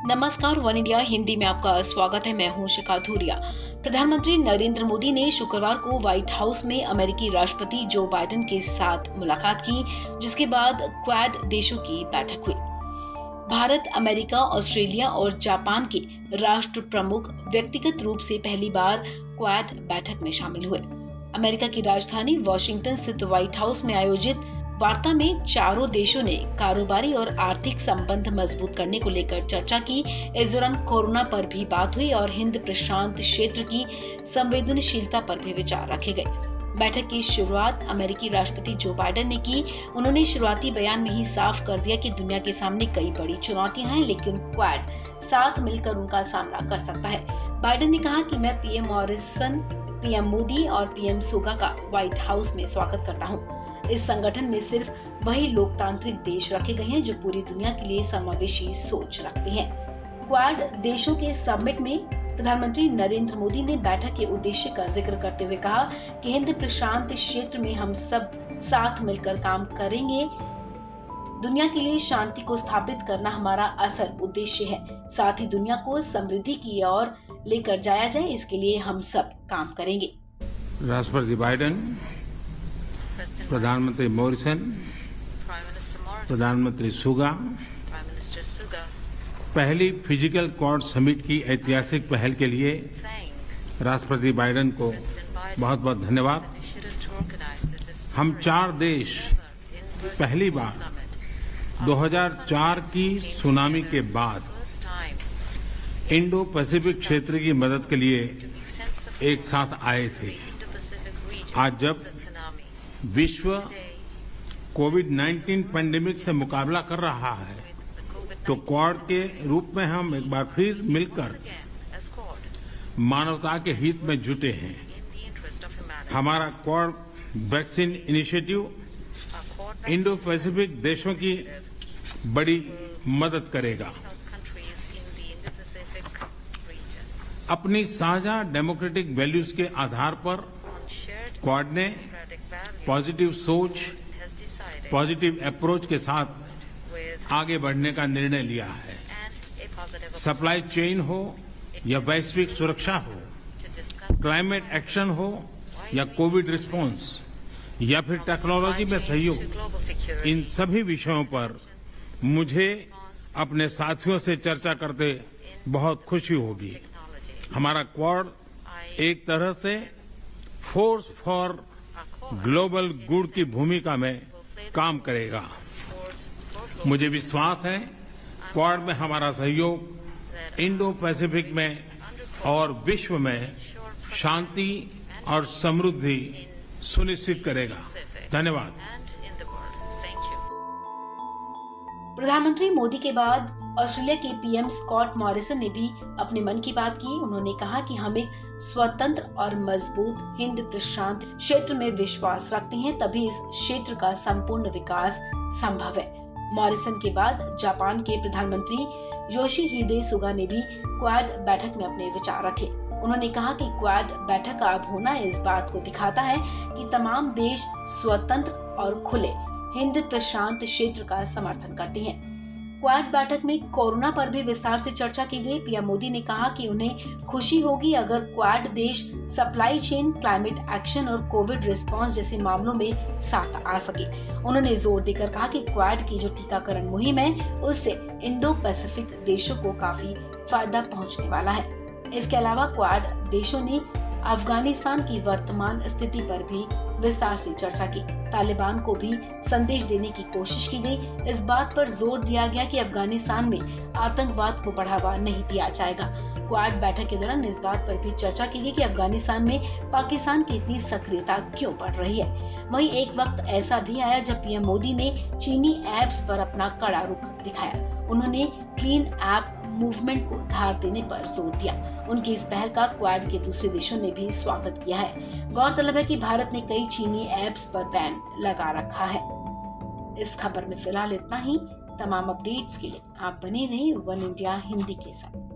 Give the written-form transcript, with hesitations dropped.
नमस्कार, one India Hindi में आपका स्वागत है। मैं हूं शिखा धूरिया। प्रधानमंत्री नरेंद्र मोदी ने शुक्रवार को व्हाइट हाउस में अमेरिकी राष्ट्रपति जो बाइडेन के साथ मुलाकात की, जिसके बाद क्वाड देशों की बैठक हुई। भारत, अमेरिका, ऑस्ट्रेलिया और जापान के राष्ट्र प्रमुख व्यक्तिगत रूप से पहली बार क्वाड बैठक में शामिल हुए। अमेरिका की राजधानी वॉशिंगटन स्थित व्हाइट हाउस में आयोजित वार्ता में चारों देशों ने कारोबारी और आर्थिक संबंध मजबूत करने को लेकर चर्चा की। इस दौरान कोरोना पर भी बात हुई और हिंद प्रशांत क्षेत्र की संवेदनशीलता पर भी विचार रखे गए। बैठक की शुरुआत अमेरिकी राष्ट्रपति जो बाइडेन ने की। उन्होंने शुरुआती बयान में ही साफ कर दिया कि दुनिया के सामने कई बड़ी चुनौतियां हैं, लेकिन क्वाड साथ मिलकर उनका सामना कर सकता है। बाइडेन ने कहा कि मैं पीएम मॉरिसन, पीएम मोदी और पीएम सुगा का व्हाइट हाउस में स्वागत करता हूँ। इस संगठन में सिर्फ वही लोकतांत्रिक देश रखे गए हैं जो पूरी दुनिया के लिए समावेशी सोच रखते हैं। क्वाड देशों के समिट में प्रधानमंत्री नरेंद्र मोदी ने बैठक के उद्देश्य का जिक्र करते हुए कहा कि हिंद प्रशांत क्षेत्र में हम सब साथ मिलकर काम करेंगे। दुनिया के लिए शांति को स्थापित करना हमारा असल उद्देश्य है। साथ ही दुनिया को समृद्धि की ओर लेकर जाया जाए, इसके लिए हम सब काम करेंगे। राष्ट्रपति बाइडेन, प्रधानमंत्री मॉरिसन, प्रधानमंत्री सुगा पहली फिजिकल क्वाड समिट की ऐतिहासिक पहल के लिए राष्ट्रपति बाइडेन को बहुत बहुत धन्यवाद। हम चार देश पहली बार 2004 की सुनामी के बाद इंडो पैसिफिक क्षेत्र की मदद के लिए एक साथ आए थे। आज जब विश्व कोविड-19 पैंडेमिक से मुकाबला कर रहा है, तो क्वाड के रूप में हम एक बार फिर मिलकर मानवता के हित में जुटे हैं। हमारा quad vaccine initiative Indo Pacific देशों की बड़ी मदद करेगा। अपनी साझा डेमोक्रेटिक वैल्यूज के आधार पर क्वाड ने पॉजिटिव सोच, पॉजिटिव अप्रोच के साथ आगे बढ़ने का निर्णय लिया है। सप्लाई चेन हो या वैश्विक सुरक्षा हो, क्लाइमेट एक्शन हो या कोविड रिस्पांस या फिर टेक्नोलॉजी में सहयोग, इन सभी विषयों पर मुझे अपने साथियों से चर्चा करते बहुत खुशी होगी। हमारा क्वाड एक तरह से फोर्स फॉर ग्लोबल गुड की भूमिका में काम करेगा। मुझे विश्वास है क्वाड में हमारा सहयोग इंडो पैसिफिक में और विश्व में शांति और समृद्धि सुनिश्चित करेगा। धन्यवाद। प्रधानमंत्री मोदी के बाद ऑस्ट्रेलिया के पीएम स्कॉट मॉरिसन ने भी अपने मन की बात की। उन्होंने कहा कि हम एक स्वतंत्र और मजबूत हिंद प्रशांत क्षेत्र में विश्वास रखते हैं, तभी इस क्षेत्र का संपूर्ण विकास संभव है। मॉरिसन के बाद जापान के प्रधानमंत्री योशिहिदे सुगा ने भी क्वाड बैठक में अपने विचार रखे। उन्होंने कहा कि क्वाड बैठक का अब होना इस बात को दिखाता है कि तमाम देश स्वतंत्र और खुले हिंद प्रशांत क्षेत्र का समर्थन करते हैं। क्वाड बैठक में कोरोना पर भी विस्तार से चर्चा की गई। पीएम मोदी ने कहा कि उन्हें खुशी होगी अगर क्वाड देश सप्लाई चेन, क्लाइमेट एक्शन और कोविड रिस्पांस जैसे मामलों में साथ आ सके। उन्होंने जोर देकर कहा कि क्वाड की जो टीकाकरण मुहिम है, उससे इंडो पैसिफिक देशों को काफी फायदा पहुंचने वाला है। इसके अलावा क्वाड देशों ने अफगानिस्तान की वर्तमान स्थिति पर भी विस्तार से चर्चा की। तालिबान को भी संदेश देने की कोशिश की गई। इस बात पर जोर दिया गया कि अफगानिस्तान में आतंकवाद को बढ़ावा नहीं दिया जाएगा। क्वाड बैठक के दौरान इस बात पर भी चर्चा की गई कि अफगानिस्तान में पाकिस्तान की इतनी सक्रियता क्यों बढ़ रही है। वहीं एक वक्त ऐसा भी आया जब पीएम मोदी ने चीनी ऐप्स पर अपना कड़ा रुख दिखाया। उन्होंने क्लीन ऐप मूवमेंट को धार देने पर जोर दिया। उनकी इस पहल का क्वाड के दूसरे देशों ने भी स्वागत किया है। गौरतलब है कि भारत ने कई चीनी ऐप्स पर बैन लगा रखा है। इस खबर में फिलहाल इतना ही। तमाम अपडेट्स के लिए आप बने रहिए वन इंडिया हिंदी के साथ।